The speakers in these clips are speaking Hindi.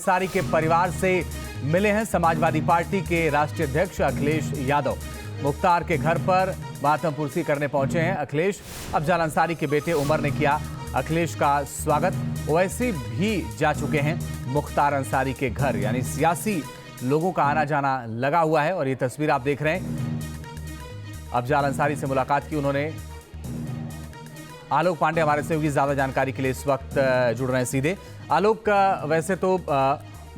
अंसारी के परिवार से मिले हैं समाजवादी पार्टी के राष्ट्रीय अध्यक्ष अखिलेश यादव। मुख्तार के घर पर मातमपुरसी करने पहुंचे हैं अखिलेश। अफजाल अंसारी के बेटे उमर ने किया अखिलेश का स्वागत। ओवैसी भी जा चुके हैं मुख्तार अंसारी के घर, यानी सियासी लोगों का आना जाना लगा हुआ है। और ये तस्वीर आप देख रहे हैं, अफजाल अंसारी से मुलाकात की उन्होंने। आलोक पांडे हमारे सहयोगी ज्यादा जानकारी के लिए इस वक्त जुड़ रहे हैं सीधे। आलोक, वैसे तो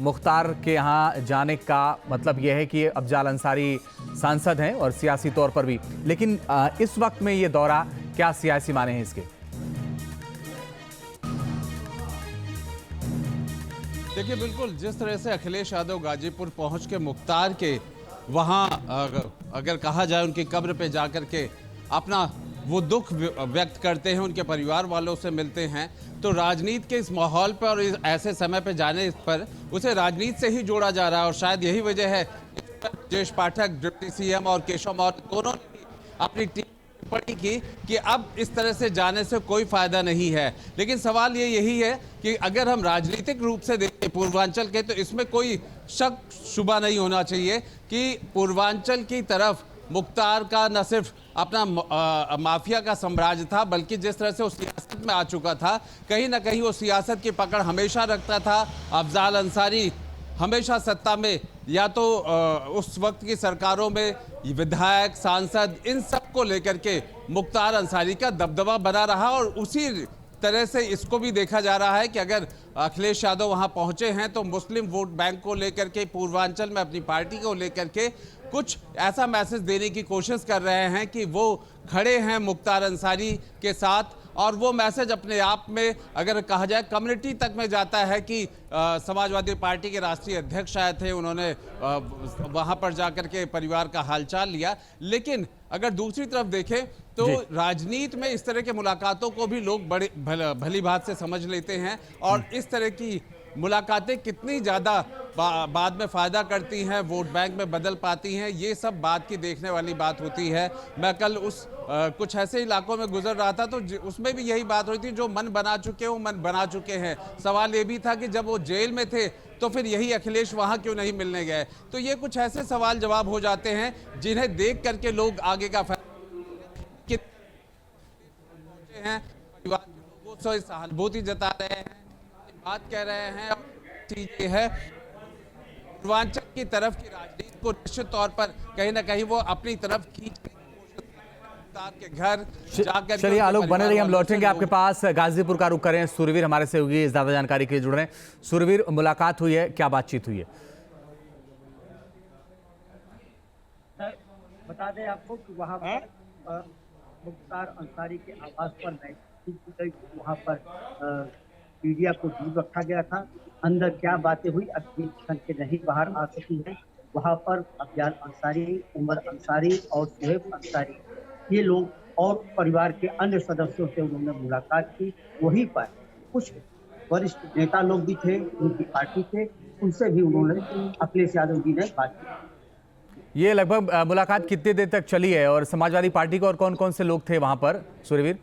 मुख्तार के यहाँ जाने का मतलब यह है कि अफजाल अंसारी सांसद हैं और सियासी तौर पर भी, लेकिन इस वक्त में ये दौरा क्या सियासी माने हैं इसके? देखिए, बिल्कुल जिस तरह से अखिलेश यादव गाजीपुर पहुंच के मुख्तार के वहां अगर कहा जाए उनकी कब्र पे जाकर के अपना वो दुख व्यक्त करते हैं, उनके परिवार वालों से मिलते हैं, तो राजनीति के इस माहौल पर और ऐसे समय पर जाने पर उसे राजनीति से ही जोड़ा जा रहा है। और शायद यही वजह है ब्रजेश पाठक, डिप्टी सीएम और केशव मौर्य दोनों ने अपनी टिप्पणी की कि अब इस तरह से जाने से कोई फायदा नहीं है। लेकिन सवाल यही है कि अगर हम राजनीतिक रूप से देखें पूर्वांचल के, तो इसमें कोई शक शुबा नहीं होना चाहिए कि पूर्वांचल की तरफ मुख्तार का न सिर्फ अपना माफिया का साम्राज्य था, बल्कि जिस तरह से वो सियासत में आ चुका था, कहीं ना कहीं वो सियासत की पकड़ हमेशा रखता था। अफजाल अंसारी हमेशा सत्ता में, या तो उस वक्त की सरकारों में विधायक, सांसद, इन सब को लेकर के मुख्तार अंसारी का दबदबा बना रहा। और उसी तरह से इसको भी देखा जा रहा है कि अगर अखिलेश यादव वहां पहुंचे हैं तो मुस्लिम वोट बैंक को लेकर के, पूर्वांचल में अपनी पार्टी को लेकर के कुछ ऐसा मैसेज देने की कोशिश कर रहे हैं कि वो खड़े हैं मुख्तार अंसारी के साथ। और वो मैसेज अपने आप में अगर कहा जाए कम्युनिटी तक में जाता है कि समाजवादी पार्टी के राष्ट्रीय अध्यक्ष आए थे, उन्होंने वहां पर जाकर के परिवार का हालचाल लिया। लेकिन अगर दूसरी तरफ देखें तो राजनीति में इस तरह के मुलाकातों को भी लोग बड़े भली बात से समझ लेते हैं। और इस तरह की मुलाकातें कितनी ज़्यादा बाद में फ़ायदा करती हैं, वोट बैंक में बदल पाती हैं, ये सब बात की देखने वाली बात होती है। मैं कल कुछ ऐसे इलाकों में गुजर रहा था, तो उसमें भी यही बात हो रही थी, जो मन बना चुके हैं वो मन बना चुके हैं। सवाल ये भी था कि जब वो जेल में थे तो फिर यही अखिलेश वहाँ क्यों नहीं मिलने गए। तो ये कुछ ऐसे सवाल जवाब हो जाते हैं जिन्हें देख करके लोग आगे का परिवार से सहानुभूति जता रहे हैं, बात कह रहे हैं। चीज है पूर्वांचल की तरफ की राजनीति को निश्चित तौर पर कहीं ना कहीं वो अपनी तरफ खींच के घर जाकर। चलिए आलोक, बने रहिए, हम लौटेंगे आपके पास। गाजीपुर का रुख करें, सूर्यवीर हमारे से होगी ज्यादा जानकारी के लिए जुड़ रहे हैं। सूर्यवीर, मुलाकात हुई है, क्या बातचीत हुई है? बता दें आपको कि वहाँ पर मुख्तार अंसारी के आवास पर वहाँ पर मीडिया को दूर रखा गया था। अंदर क्या बातें हुई अभी के नहीं बाहर आ सकी है। वहाँ पर अफजाल अंसारी, उमर अंसारी और सुहेब अंसारी, ये लोग और परिवार के अन्य सदस्यों से उन्होंने मुलाकात की। वहीं पर कुछ वरिष्ठ नेता लोग भी थे, उनकी पार्टी थे, उनसे भी उन्होंने अखिलेश यादव जी ने बात की। ये लगभग मुलाकात कितनी देर तक चली है और समाजवादी पार्टी के और कौन कौन से लोग थे वहां पर, सूर्यवीर?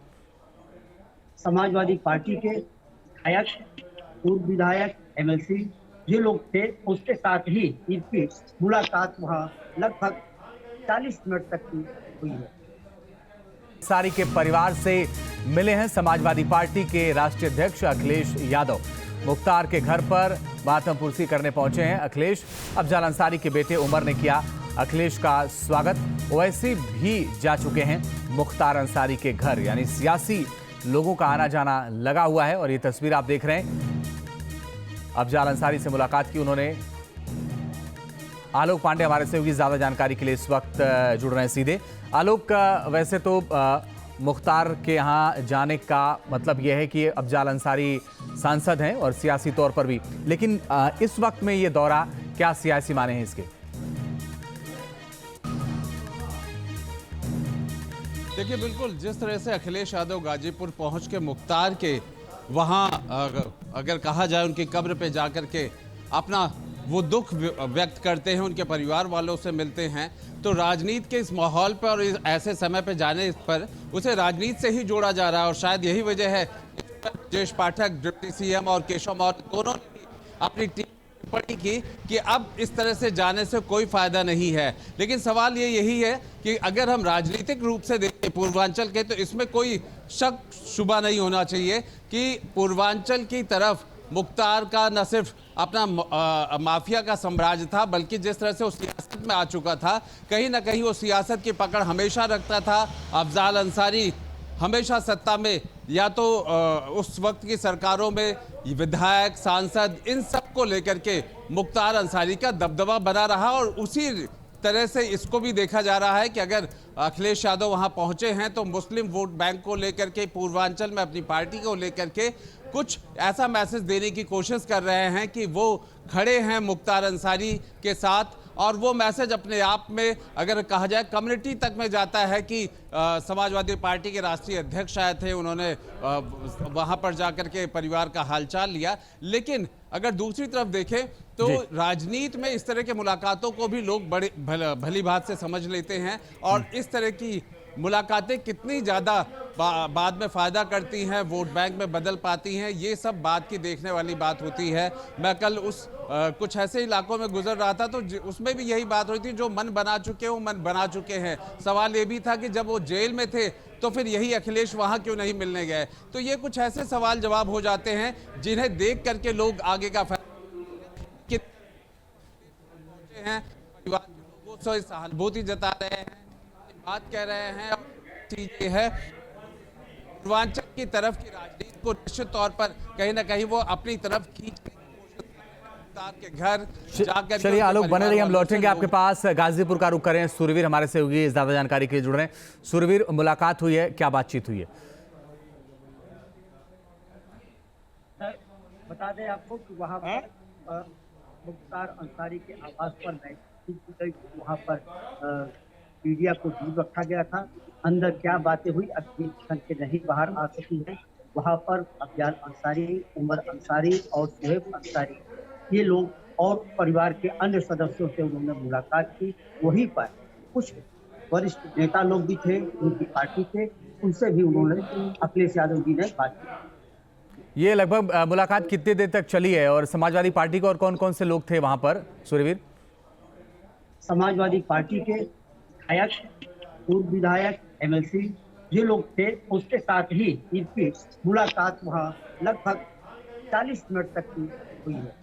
समाजवादी पार्टी के विधायक, पूर्व विधायक, एमएलसी ये लोग थे। उसके साथ ही इनकी मुलाकात वहाँ लगभग 40 मिनट तक की हुई है। अंसारी के परिवार से मिले हैं समाजवादी पार्टी के राष्ट्रीय अध्यक्ष अखिलेश यादव। मुख्तार के घर पर मातमपुरसी करने पहुंचे हैं अखिलेश। अफजाल अंसारी के बेटे उमर ने किया अखिलेश का स्वागत। ओवैसी भी जा चुके हैं मुख्तार अंसारी के घर, यानी सियासी लोगों का आना जाना लगा हुआ है। और ये तस्वीर आप देख रहे हैं, अफजाल अंसारी से मुलाकात की उन्होंने। आलोक पांडे हमारे सहयोगी ज्यादा जानकारी के लिए इस वक्त जुड़ रहे हैं सीधे। आलोक, वैसे तो मुख्तार के यहाँ जाने का मतलब यह है कि अफजाल अंसारी सांसद हैं और सियासी तौर पर भी, लेकिन इस वक्त में ये दौरा क्या सियासी माने हैं इसके? देखिए, बिल्कुल जिस तरह से अखिलेश यादव गाजीपुर पहुंच के मुख्तार के वहां अगर कहा जाए उनकी कब्र पे जाकर के अपना वो दुख व्यक्त करते हैं, उनके परिवार वालों से मिलते हैं, तो राजनीति के इस माहौल पर और ऐसे समय पर जाने पर उसे राजनीति से ही जोड़ा जा रहा है। और शायद यही वजह है ब्रजेश पाठक, डिप्टी सीएम और केशव मौर्य दोनों ने अपनी टिप्पणी की कि अब इस तरह से जाने से कोई फायदा नहीं है। लेकिन सवाल ये यही है कि अगर हम राजनीतिक रूप से देखें पूर्वांचल के, तो इसमें कोई शक शुबा नहीं होना चाहिए कि पूर्वांचल की तरफ मुख्तार का न सिर्फ अपना माफिया का साम्राज्य था, बल्कि जिस तरह से वो सियासत में आ चुका था, कहीं ना कहीं वो सियासत की पकड़ हमेशा रखता था। अफजाल अंसारी हमेशा सत्ता में, या तो उस वक्त की सरकारों में विधायक, सांसद, इन सब को लेकर के मुख्तार अंसारी का दबदबा बना रहा। और उसी तरह से इसको भी देखा जा रहा है कि अगर अखिलेश यादव वहां पहुंचे हैं तो मुस्लिम वोट बैंक को लेकर के, पूर्वांचल में अपनी पार्टी को लेकर के कुछ ऐसा मैसेज देने की कोशिश कर रहे हैं कि वो खड़े हैं मुख्तार अंसारी के साथ। और वो मैसेज अपने आप में अगर कहा जाए कम्युनिटी तक में जाता है कि समाजवादी पार्टी के राष्ट्रीय अध्यक्ष आए थे, उन्होंने वहां पर जाकर के परिवार का हालचाल लिया। लेकिन अगर दूसरी तरफ देखें तो राजनीति में इस तरह के मुलाकातों को भी लोग बड़े भली बात से समझ लेते हैं, और इस तरह की मुलाकातें कितनी ज़्यादा बाद में फ़ायदा करती हैं, वोट बैंक में बदल पाती हैं, ये सब बात की देखने वाली बात होती है। मैं कल कुछ ऐसे इलाकों में गुजर रहा था तो उसमें भी यही बात हो रही थी, जो मन बना चुके वो मन बना चुके हैं। सवाल ये भी था कि जब वो जेल में थे तो फिर यही अखिलेश वहाँ क्यों नहीं मिलने गए। तो ये कुछ ऐसे सवाल जवाब हो जाते हैं जिन्हें देख करके लोग आगे का फैसला हैं, परिवार के लोगों से सहानुभूति जता रहे हैं, बात कह रहे हैं। और चीज है पूर्वांचल की तरफ की राजनीति को निश्चित तौर पर कहीं ना कहीं वो अपनी तरफ खींचने की कोशिश कर रहे हैं। के घर जाकर चलिए आलोक बने रहिए, हम लौटेंगे आपके पास। गाजीपुर का रुख करें, सूरवीर हमारे से होगी ज्यादा जानकारी के लिए जुड़ रहे हैं। सूरवीर, मुलाकात हुई है, क्या बातचीत हुई है? बता दें आपको कि वहाँ पर मुख्तार अंसारी के आवास पर बैठक वहाँ पर मीडिया को दूर रखा गया था। अंदर क्या बातें हुई अभी के नहीं बाहर आ सकी है। वहाँ पर अफजाल अंसारी, उमर अंसारी और सुहेब अंसारी, ये लोग और परिवार के अन्य सदस्यों से उन्होंने मुलाकात की। वहीं पर कुछ वरिष्ठ नेता लोग भी थे उनकी पार्टी के, उनसे भी उन्होंने अखिलेश यादव जी ने बात की। ये लगभग मुलाकात कितनी देर तक चली है, और समाजवादी पार्टी के और कौन कौन से लोग थे वहां पर सूर्यवीर? समाजवादी पार्टी के विधायक, पूर्व विधायक, एमएलसी ये लोग थे। उसके साथ ही इनकी मुलाकात वहाँ लगभग 40 मिनट तक की हुई है।